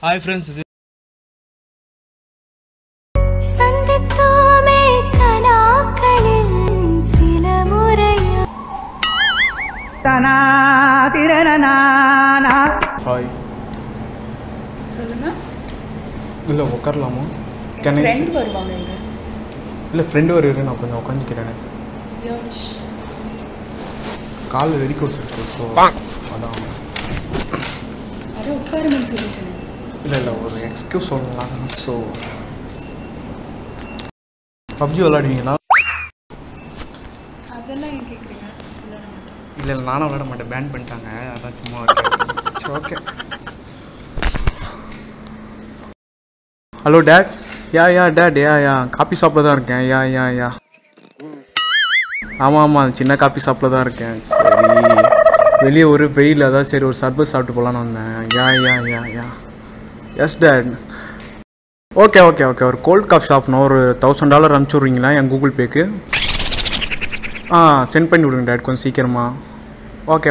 Hi friends. சந்தித்தோமே கனாக்களில் சில முறையா தனா திரனனானா. Hi. சொல்லுங்க. இல்ல உட்காரலாமா? ஃப்ரெண்ட் வருவாங்க இங்க. இல்ல ஃப்ரெண்ட் வருவாரு, நான் கொஞ்சம் உட்காந்துக்கிறேன். யோஷ். கால் வெரிகோஸ் இருக்கு, ஸோ அதான். அது உட்காருங்கன்னு சொல்லிட்டேன். இல்லை ஒரு எக்ஸ்கியூஸ் சொல்லலாம். ஸோ பப்ஜி விளாடுவீங்களா? அதெல்லாம் ஏன் கேட்குறீங்க? இல்லை நானும் விளாட மாட்டேன், பேன் பண்ணிட்டாங்க, அதான் சும்மா. Okay. Hello dad. Ya dad, ya coffee ஷாப்பில் தான் இருக்கேன். யா ஆமாம் சின்ன காபி ஷாப்பில் தான் இருக்கேன். சரி வெளியே ஒரு வெயில், அதான் சரி ஒரு சர்பத் சாப்பிட்டு போகலான்னு வந்தேன். Ya yes dad. ஓகே ஒரு கோல்ட் காஃபி ஷாப்னா ஒரு $1000 அனுப்பிச்சி விட்றீங்களா என் கூகுள் பேக்கு? சென்ட் பண்ணி விடுங்க டேட் கொஞ்சம் சீக்கிரமா. Okay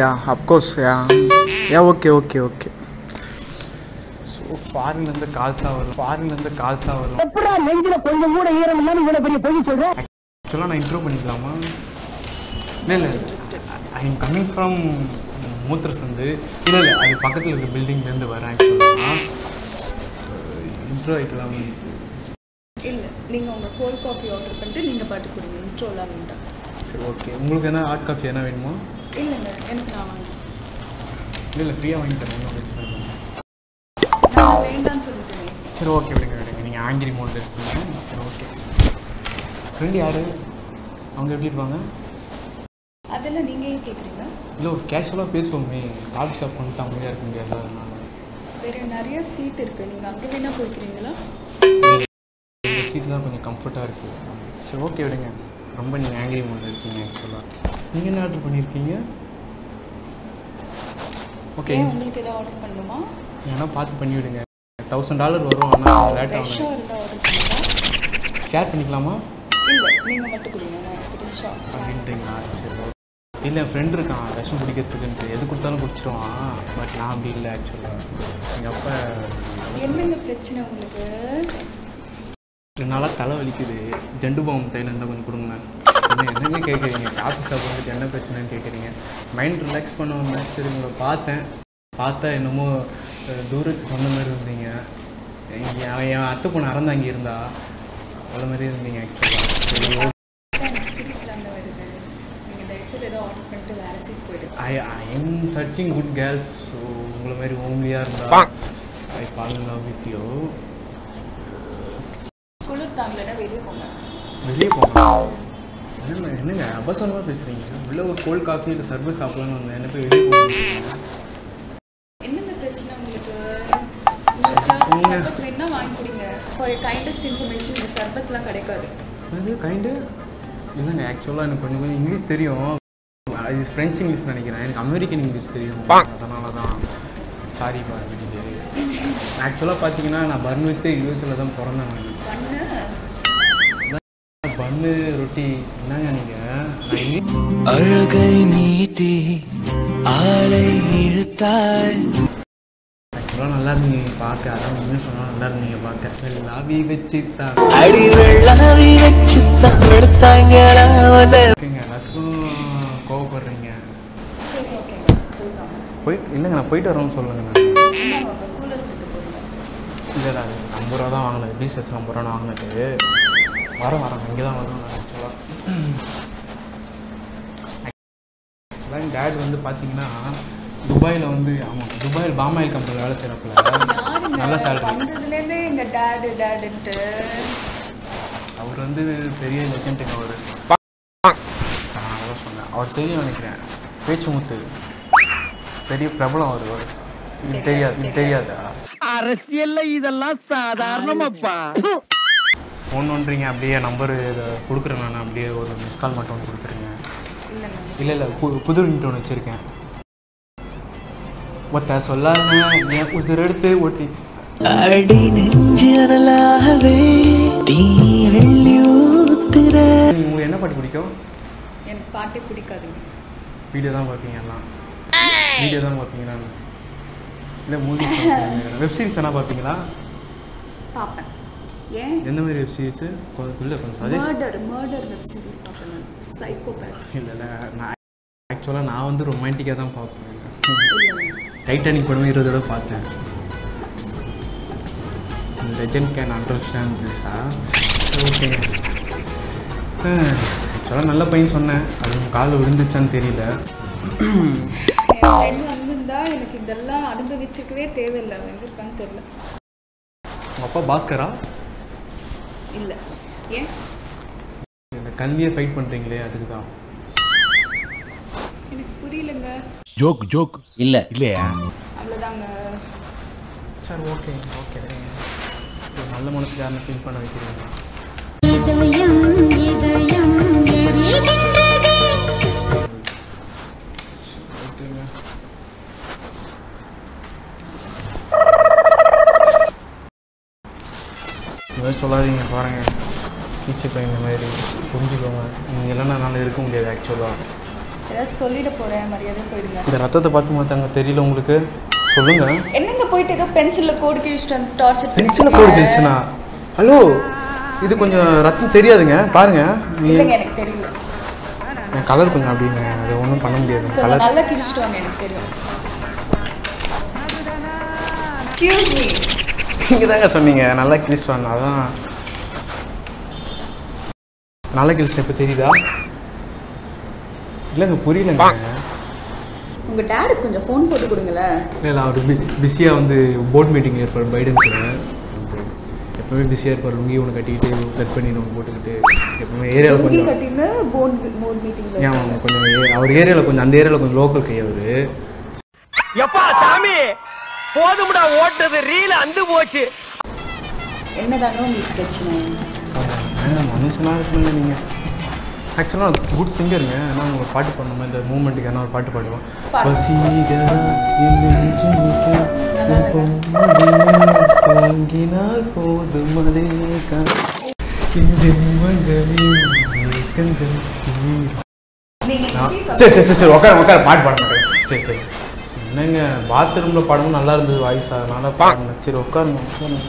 ya of course ya okay. So ஃபாரின்லேருந்து கால்ஸாக வரும். எப்படா நெஞ்சில கொஞ்சம் கூட ஈரம் இல்லாம இவ்வளவு பெரிய பொய் சொல்றேன்? ஆக்சுவலாக நான் இன்ட்ரோ பண்ணிக்கலாமா? இல்லை ஐ எம் கம்மிங் ஃப்ரம் மூத்திரசந்து. இல்லை அது பக்கத்தில் இருக்க பில்டிங்லேருந்து வரேன். ஆக்சுவலாக இன்ட்ரோ ஆகிக்கலாம். இல்லை நீங்கள் உங்கள் கோல்ட் காஃபி ஆர்டர் பண்ணிட்டு நீங்கள் பாட்டு கொடுங்க. இன்ட்ரோலாம் வேண்டாம். சரி ஓகே. உங்களுக்கு என்ன ஹாட் காஃபி என்ன வேணுமா? இல்லைங்க எனக்கு நான் வாங்கி இல்லை ஃப்ரீயாக வாங்கி தரேன், ஒன்றும் பிரச்சனை இல்லை. நான் வேண்டான்னு சொல்லிட்டேன். சரி ஓகே விடுங்க நீங்கள் ஆங்கிரி மோடில் இருக்கீங்க. சரி ஓகே. ஃப்ரெண்டு யார்? அவங்க எப்படி இருப்பாங்க? அதெல்லாம் நீங்கள் ஏன் கேட்குறீங்க? இல்லை ஒரு கேஷுவலாக பேசுவோமே, காஃபி ஷாப் பண்ணிட்டு அமைதியாக இருக்க முடியாது, அதனால. வேறு நிறைய சீட் இருக்குது, நீங்கள் அங்கே வேணால் போய்க்கிறீங்களா? இந்த சீட் தான் கொஞ்சம் கம்ஃபர்ட்டாக இருக்குது. சரி ஓகே விடுங்க. ரொம்ப நீங்கள் ஆங்கிரி மோடில் இருக்கீங்க. ஆக்சுவலாக நீங்கள் என்ன ஆர்டர் பண்ணியிருக்கீங்க? ஓகே உங்களுக்கு எதாவது ஆர்டர் பண்ணணுமா? ஏன்னா பார்த்து பண்ணிவிடுங்க. $1000 வரும், ஆனால் லேட் ஆகும். ஃப்ரெஷ்ஷாக இருந்தால் ஆர்டர் பண்ணுங்கள். ஷேர் பண்ணிக்கலாமா? இல்லை நீங்கள் மட்டும் கொடுங்க, நான் ஃப்ரெஷ்ஷாக அப்படின்றீங்களா? சரி ஓகே. இல்லை என் ஃப்ரெண்டு இருக்கான் விஷம் குடிக்கிறதுக்குன்ட்டு, எது கொடுத்தாலும் குடிச்சிடுவான். பட் நான் அப்படி இல்லை. ஆக்சுவலாக எங்கள் அப்பா என்னென்ன பிரச்சனை உங்களுக்கு? 2 நாளாக தலை வலிக்குது, ஜண்டு பாம் கையில் இருந்தால் கொஞ்சம் கொடுங்க. என்னென்ன கேட்குறீங்க? காஃபி ஷாப் வந்துட்டு என்ன பிரச்சனைன்னு கேட்குறீங்க. மைண்ட் ரிலாக்ஸ் பண்ணுவாங்க. சரி உங்களை பார்த்தா என்னமோ தூரத்து சொன்ன மாதிரி இருந்தீங்க. என் அத்தை பொண்ணு அறந்தாங்க இருந்தா அவ்வளோ மாதிரி இருந்தீங்க. ஆக்சுவலாக சரி எனக்கு சிரிக்கலாங்க வருது. நீங்கள் தயவுசெய்து ஏதோ ஆர்டர் பண்ணிட்டு வேறு சீட் போய்ட்டு. I am searching good girls. So உங்களை மாதிரி ஹோம்லியாக இருந்தால் ஐ fall in love with you. குளிர் தாங்கலைன்னா வெளியே போங்க. என்னங்க அபசரமாக பேசுகிறீங்க? உள்ள ஒரு கோல்ட் காஃபி இல்லை சர்வீஸ் சாப்பிடலான்னு வந்தேன், என்ன போய் வெளியே போகிறீங்க? என்னென்ன பிரச்சனை உங்களுக்கு? சர்பத் வேணுன்னா வாங்கி கொடுங்க. ஃபார் கைண்டஸ்ட் இன்ஃபர்மேஷன் இந்த சர்பத்லாம் கிடைக்காது. அது கைண்டு இல்லைங்க. ஆக்சுவலாக எனக்கு கொஞ்சம் இங்கிலீஷ் தெரியும். இது ஃப்ரெஞ்ச் இங்கிலீஷ் நினைக்கிறேன், எனக்கு அமெரிக்கன் இங்கிலீஷ் தெரியும். அதனால தான் சாரி பாருங்க. ஆக்சுவலாக பார்த்தீங்கன்னா நான் பர்ன்வித்து யூஎஸில் தான் பிறந்தேன். பன்னு ரொட்டி என்னங்க நீங்கள்? அழகை நீட்டி ஆளை இழுத்தாய். ஆக்சுவலாக நல்லா இருந்தீங்க பார்க்க, அதான் உண்மையாக சொன்னால் நல்லா இருந்தீங்க பார்க்க. லாபி வச்சு தான் அடி வெள்ளாவி வச்சு தான் எடுத்தாங்களா? ஓகேங்க, எல்லாத்துக்கும் கோவப்படுறீங்க. சரி ஓகேங்க போயிட்டு இல்லைங்க நான் போயிட்டு வரேன்னு சொல்லுங்கண்ணா. கூலர் செட்டு போடுங்க. இல்லை அது 50 ரூபா தான் வாங்கினது, பிசினஸ் 50 ரூபா வாங்கினது. வரேன் இங்கே தான் வரும். ஆக்சுவலாக என் டேட் வந்து பார்த்தீங்கன்னா துபாயில் வந்து துபாயில் பாமாயில் கம்பெனியில் வேலை செய்கிறப்பல நல்ல சேலரி. வந்ததுலேருந்தே எங்கள் டேடுன்ட்டு அவர் வந்து பெரிய லெஜெண்டுங்க. அவர் அதான் சொன்னேன், அவர் தெரியும் நினைக்கிறேன். பேச்சுமுத்து பெரிய பிரபலம். அவர் இது தெரியாதா? அரசியல்ல இதெல்லாம் சாதாரணமாப்பா. ஃபோன் பண்ணுறீங்க, அப்படியே நம்பரு கொடுக்குறேன் நான். அப்படியே ஒரு மிஸ் கால் மட்டும் ஒன்று கொடுக்குறீங்க. இல்லை புது ரிங்டோன் வச்சுருக்கேன். ஒத்த சொல்லாங்க என் உசுர் எடுத்து ஓட்டி அடி நெஞ்சலாகவே தீ அள்ளி ஊத்துற. உங்களுக்கு என்ன பாட்டு பிடிக்கும்? எனக்கு பாட்டே பிடிக்காதுங்க. வீடியோ தான் பார்ப்பீங்க எல்லாம்? வீடியோ தான் பார்ப்பீங்களா? இல்லை மூவிஸ் வெப் சீரிஸ் என்ன பார்ப்பீங்களா? பார்ப்பேன். ஏன்? எந்த மாதிரி வெப் சீரிஸு இல்லை கொஞ்சம் சஜஸ்ட். மர்டர் வெப் சீரிஸ் பார்ப்பேன் நான். சைக்கோபேத். இல்லை நான் ஆக்சுவலாக நான் வந்து ரொமான்டிக்காக தான் பார்ப்பேன். டைட்டானிக் படம் 20 தடவை பார்த்தேன். லெஜண்ட் கேன் அண்டர்ஸ்டாண்ட் திஸ்ஸா? ஓகேங்க. ஆக்சுவலாக நல்ல பையன் சொன்னேன், அது உங்கள் காலில் விழுந்துச்சான்னு தெரியல. என் ஃப்ரெண்ட் வந்திருந்தா எனக்கு இதெல்லாம் அனுபவிச்சுக்கவே தேவையில்லை. வந்திருக்கான்னு தெரியல. உங்கள் அப்பா பாஸ்கரா? இல்லை. ஏன்? இந்த கல்வியை ஃபைட் பண்ணுறீங்களே அதுக்கு தான். எனக்கு புரியலங்க. ஜோக் இல்ல இல்லையா? அவ்வளோதாங்க. சரி ஓகே ஓகே. நல்ல மனசுக்காரனை ஃபீல் பண்ண வைக்கிறீங்க. இதயம் இதயம் எரிகின்றதே. ஓகேங்க. இந்த மாதிரி சொல்லாதீங்க பாருங்க. கீச்சு பையன் இந்த மாதிரி புரிஞ்சுக்கோங்க. நீங்கள் இல்லைன்னா என்னால் இருக்க முடியாது ஆக்சுவலாக. ஏதாவது சொல்லிட போகிறேன், மரியாதை போயிடுங்க. இந்த ரத்தத்தை பார்த்து மாட்டாங்க தெரியல உங்களுக்கு? சொல்லுங்க. என்னங்க போயிட்டு ஏதோ பென்சிலில் கோடு கிழிச்சிட்டு வந்து டார்ச்சர் பென்சிலில் கோடு கிழிச்சுனா? ஹலோ, இது கொஞ்சம் ரத்தம் தெரியாதுங்க பாருங்க. இல்லைங்க, எனக்கு தெரியல. என் கலர் கொஞ்சம் அப்படிங்க, அது ஒன்றும் பண்ண முடியாது. கலர் நல்லா கிழிச்சிட்டு வாங்க, எனக்கு தெரியும். Excuse me. நீங்கள் தாங்க சொன்னீங்க நல்லா கிழிச்சுவாங்க. அதான் நல்லா கிழிச்சிட்டு இப்போ தெரியுதா? இல்லைங்க புரியலங்க. உங்கள் டேடுக்கு கொஞ்சம் ஃபோன் போட்டு கொடுங்களேன். இல்லை அவர் பிஸியாக வந்து போர்ட் மீட்டிங் இருப்பார் பைடனுக்கு. எப்பவுமே பிஸியாக இருப்பார். லுங்கி ஒன்று கட்டிக்கிட்டு கட் பண்ணி ஒன்று போட்டுக்கிட்டு எப்பவுமே ஏரியாவில் கொஞ்சம் கட்டின்னு போர்ட் மீட்டிங்கில். ஏன் அவங்க கொஞ்சம் அவர் ஏரியாவில் கொஞ்சம் அந்த ஏரியாவில் கொஞ்சம் லோக்கல் கை அவர். எப்பா சாமி போதும்டா ஓட்டது ரீல அந்து போச்சு. என்னதாங்க உங்களுக்கு பிரச்சனை? மனுஷனாக இருக்கணுங்க நீங்கள். ஆக்சுவலாக குட் சிங்கருங்க. ஆனால் அவங்க பாட்டு பாடணுமா? இந்த மூமெண்ட்டுக்கு என்ன ஒரு பாட்டு பாடுவோம். பொங்கினால் போதும் அதே சரி சரி சரி உட்கார உட்கார பாட்டு பாட மாட்டேன். சரி சரி என்னங்க பாத்ரூமில் பாடவும் நல்லா இருந்தது வாய்ஸ், அதனால பாடினேன். சரி உட்காருங்க உட்காருங்க.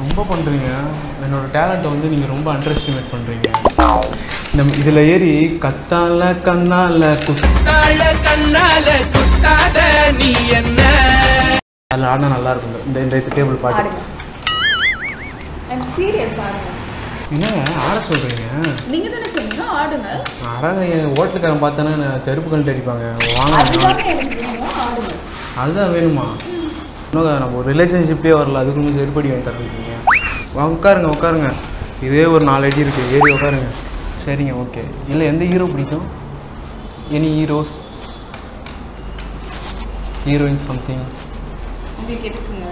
ரொம்ப பண்ணுறீங்க. என்னோட டேலண்ட்டை வந்து நீங்கள் ரொம்ப அண்டர் எஸ்டிமேட் பண்ணுறீங்க. இந்த இதில் ஏறி கத்தால கண்ணால குத்தால கண்ணால குத்தாத நீ என்ன அதில் ஆடினா நல்லா இருக்கும். இந்த டேபிள் பாட்டு. I'm serious. ஆடுங்க. என்னங்க ஆட சொல்கிறீங்க? நீங்கள் தானே சொன்னீங்க ஆடுங்க. அடாங்க என் ஹோட்டலுக்காரன் பார்த்தோன்னா செருப்பு கழட்டி அடிப்பாங்க. வாங்க எனக்கு வேணும், ஆடுங்க. அதுதான் வேணுமா? இன்னும் நம்ம ஒரு ரிலேஷன்ஷிப்லேயே வரல, அதுக்குள்ளே செருப்படி வாங்கி தரீங்க. உட்காருங்க உட்காருங்க. இதே ஒரு 4 அடி இருக்குது, ஏறி உட்காருங்க. சரிங்க ஓகே. இல்லை எந்த ஹீரோ பிடிக்கும்? Any heroes, heroine something? உங்களுக்கு எதுக்குங்க?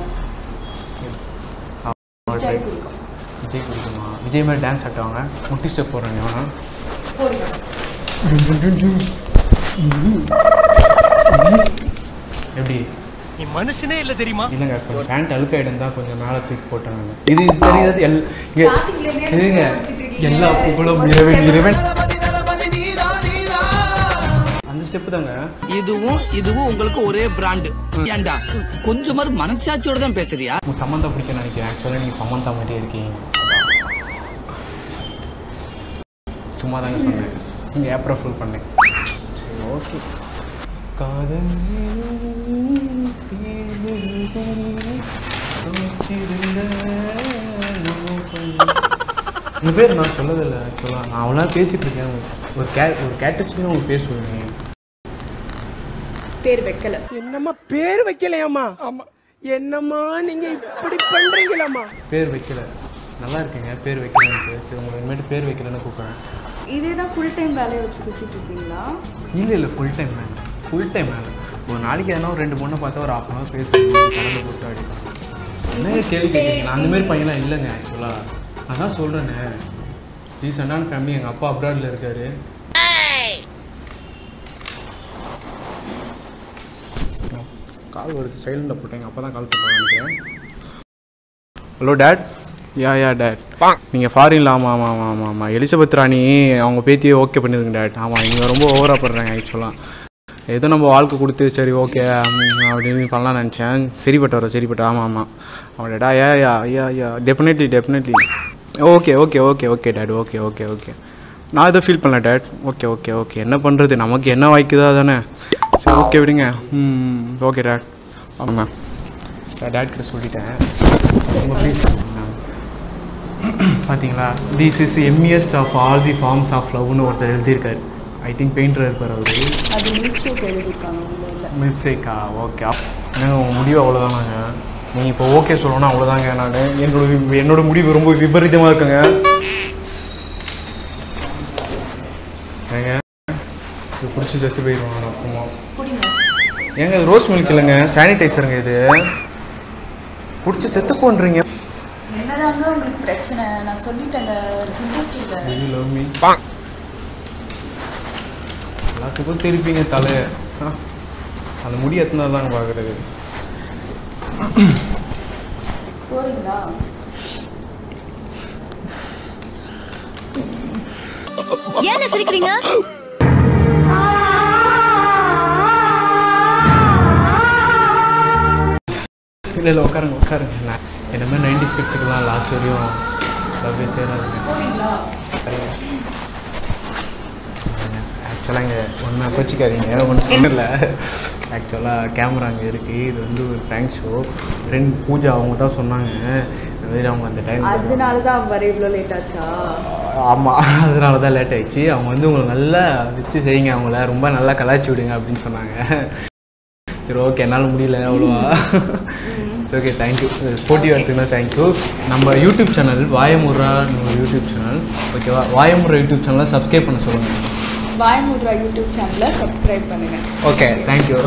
விஜய் பிடிக்கும். விஜய் பிடிக்குமா? விஜய் மாதிரி டான்ஸ் ஆட்டுவாங்க. முட்டி ஸ்டெப் போடுறேங்க வேணா போடுங்க. எப்படி? நீ மனுஷனே இல்ல தெரியுமா? இல்லைங்க கொஞ்சம் பேண்ட் அழுக்காயிடம் தான் கொஞ்சம் மேலே தூக்கி போட்டாங்க. இது தெரியாது. இதுங்க எல்லா புகழும் இறைவன் இறைவன். அந்த ஸ்டெப்பு தாங்க. இதுவும் உங்களுக்கு ஒரே பிராண்டு. ஏண்டா கொஞ்சமாவது மனசாட்சியோட தான் பேசுறியா? உங்களுக்கு சமந்தா பிடிக்கும்னு நினைக்கிறேன். ஆக்சுவலாக நீங்கள் சமந்தா மாதிரியே இருக்கீங்க. சும்மா தாங்க சொன்னேன், நீங்கள் ஏப்ரல் ஃபுல் பண்ணேன். சரி ஓகே. காதல் உங்கள் பேர் நான் சொல்லதில்லை. ஆக்சுவலாக நான் அவ்வளோ பேசிகிட்டு இருக்கேன். ஒரு கேட்டஸ்டின்னு உங்களுக்கு பேர் சொல்லுங்க. பேர் வைக்கல. என்னம்மா பேர் வைக்கலையாம்மா? ஆமா. என்னம்மா நீங்க இப்படி பண்றீங்களாம்மா? பேர் வைக்கல. நல்லா இருக்குங்க பேர் வைக்கலன்னு. சரி உங்களை இனிமேட்டு பேர் வைக்கலன்னு கூப்பிட்றேன். இதே தான் ஃபுல் டைம் வேலையை வச்சு சுற்றிட்டு இருக்கீங்களா? இல்லை full time ma'am. Full time ma'am. ஒரு நாளைக்கு எதனா ஒரு 2 பொண்ணை பார்த்தா ஒரு 1/2 hour பேசுகிறேன். கடலை போட்டு அடிப்பேன். என்னங்க கேள்வி கேட்குறீங்க? நான் அந்தமாரி பையன்லாம் இல்லைங்க. ஆக்சுவலாக நான் தான் சொல்கிறேன்னே, ரீசெண்டான ஃபேமிலி. எங்கள் அப்பா அப்ராடில் இருக்கார். கால் வருது, சைலண்டில் போட்டேன். எங்கள் அப்பா தான் கால் பண்ணுறாங்க நினைக்கிறேன். ஹலோ டேட், யா டேட் நீங்கள் ஃபாரின்ல ஆமாம் எலிசபெத் ராணி அவங்க பேத்தியே ஓகே பண்ணிடுங்க டேட். ஆமாம் இங்கே ரொம்ப ஓவராக பண்ணுறாங்க ஆக்சுவலாக. ஏதோ நம்ம வாழ்க்கை கொடுத்து சரி ஓகே அப்படின்னு பண்ணலாம்னு நினச்சேன். சரிப்பட்ட ஆமாம் அவன் டேடா yeah definitely okay date okay நான் எதுவும் ஃபீல் பண்ணல டேட். ஓகே என்ன பண்ணுறது, நமக்கு என்ன வாய்க்குதா தானே. சரி ஓகே விடுங்க. Okay date. ஆமாம் சார் டேட் கிட்ட சொல்லிட்டேன். ப்ளீஸ் பார்த்தீங்களா, this is emptiest of all the forms of லவ்னு ஒருத்தர் எழுதியிருக்காரு. ஐ திங்க் பெயிண்டர் இருப்பார் அவர். அது மில்க் ஷேக் எழுதியிருக்காங்க. Milk Sheikha? ஓகே ஏங்க உங்கள் முடிவு அவ்வளோதானாங்க. நீங்கள் இப்போ ஓகே சொல்லணும்னா அவ்வளோதாங்க. நான் என்னோட முடிவு ரொம்ப விபரீதமாக இருக்குங்க. ஏங்க இது பிடிச்சி செத்து போயிடுவாங்க அப்புறமா. ஏங்க இது ரோஸ் மில்க் இல்லைங்க, சானிடைசருங்க. இது பிடிச்சி செத்து போன்றீங்க. என்னதாங்க உங்களுக்கு பிரச்சனை? நான் சொல்லிட்டேன் எல்லாத்துக்கும் திருப்பிங்க தலை. அந்த முடி எத்தனை தாங்க பார்க்குறது. போறீங்களா? ஏன் சிரிக்கிறீங்க? இல்லை உட்காருங்க. என்ன மாதிரி 90s கிட்ஸுக்கெல்லாம் லாஸ்ட் வரையும் லவ்வே சேராதுங்க. ஆக்சுவலாக இங்கே ஒன்றும் வச்சுக்காதீங்க, ஒன்றும் இல்லை. ஆக்சுவலாக கேமரா அங்கே இருக்குது. இது வந்து ஒரு ப்ராங்க் ஷோ. ஃப்ரெண்ட் பூஜா அவங்க தான் சொன்னாங்க. அதுமாதிரி அவங்க அந்த டைம் அதனால தான் வர இவ்வளோ லேட் ஆச்சா? ஆமாம் அதனால தான் லேட் ஆகிடுச்சு. அவங்க வந்து உங்களை நல்லா வச்சு செய்யுங்க, அவங்கள ரொம்ப நல்லா கலாய்ச்சி விடுங்க அப்படின்னு சொன்னாங்க. சரி ஓகே என்னால் முடியல அவ்வளோவா. சரி ஓகே தேங்க்யூ. ஸ்போர்ட்டிவ் எடுத்துக்கினா தேங்க்யூ. நம்ம யூடியூப் சேனல் வாயமுறா யூடியூப் சேனல் ஓகேவா. வாயமுறா யூடியூப் சேனலை சப்ஸ்கிரைப் பண்ண சொல்லுங்கள். வாயமுறா யூடியூப் சேனலை சப்ஸ்கிரைப் பண்ணுங்கள். Okay thank you.